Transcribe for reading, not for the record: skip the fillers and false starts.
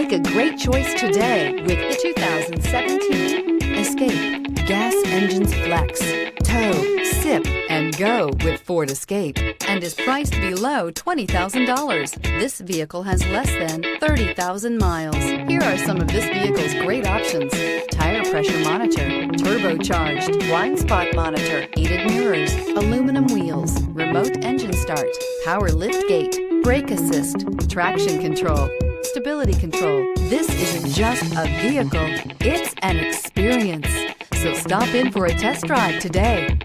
Make a great choice today with the 2017 Escape. Gas engines flex, tow, sip, and go with Ford Escape, and is priced below $20,000. This vehicle has less than 30,000 miles. Here are some of this vehicle's great options: tire pressure monitor, turbocharged, blind spot monitor, heated mirrors, aluminum wheels, remote engine start, power lift gate, brake assist, traction control, stability control. This isn't just a vehicle, it's an experience. So stop in for a test drive today.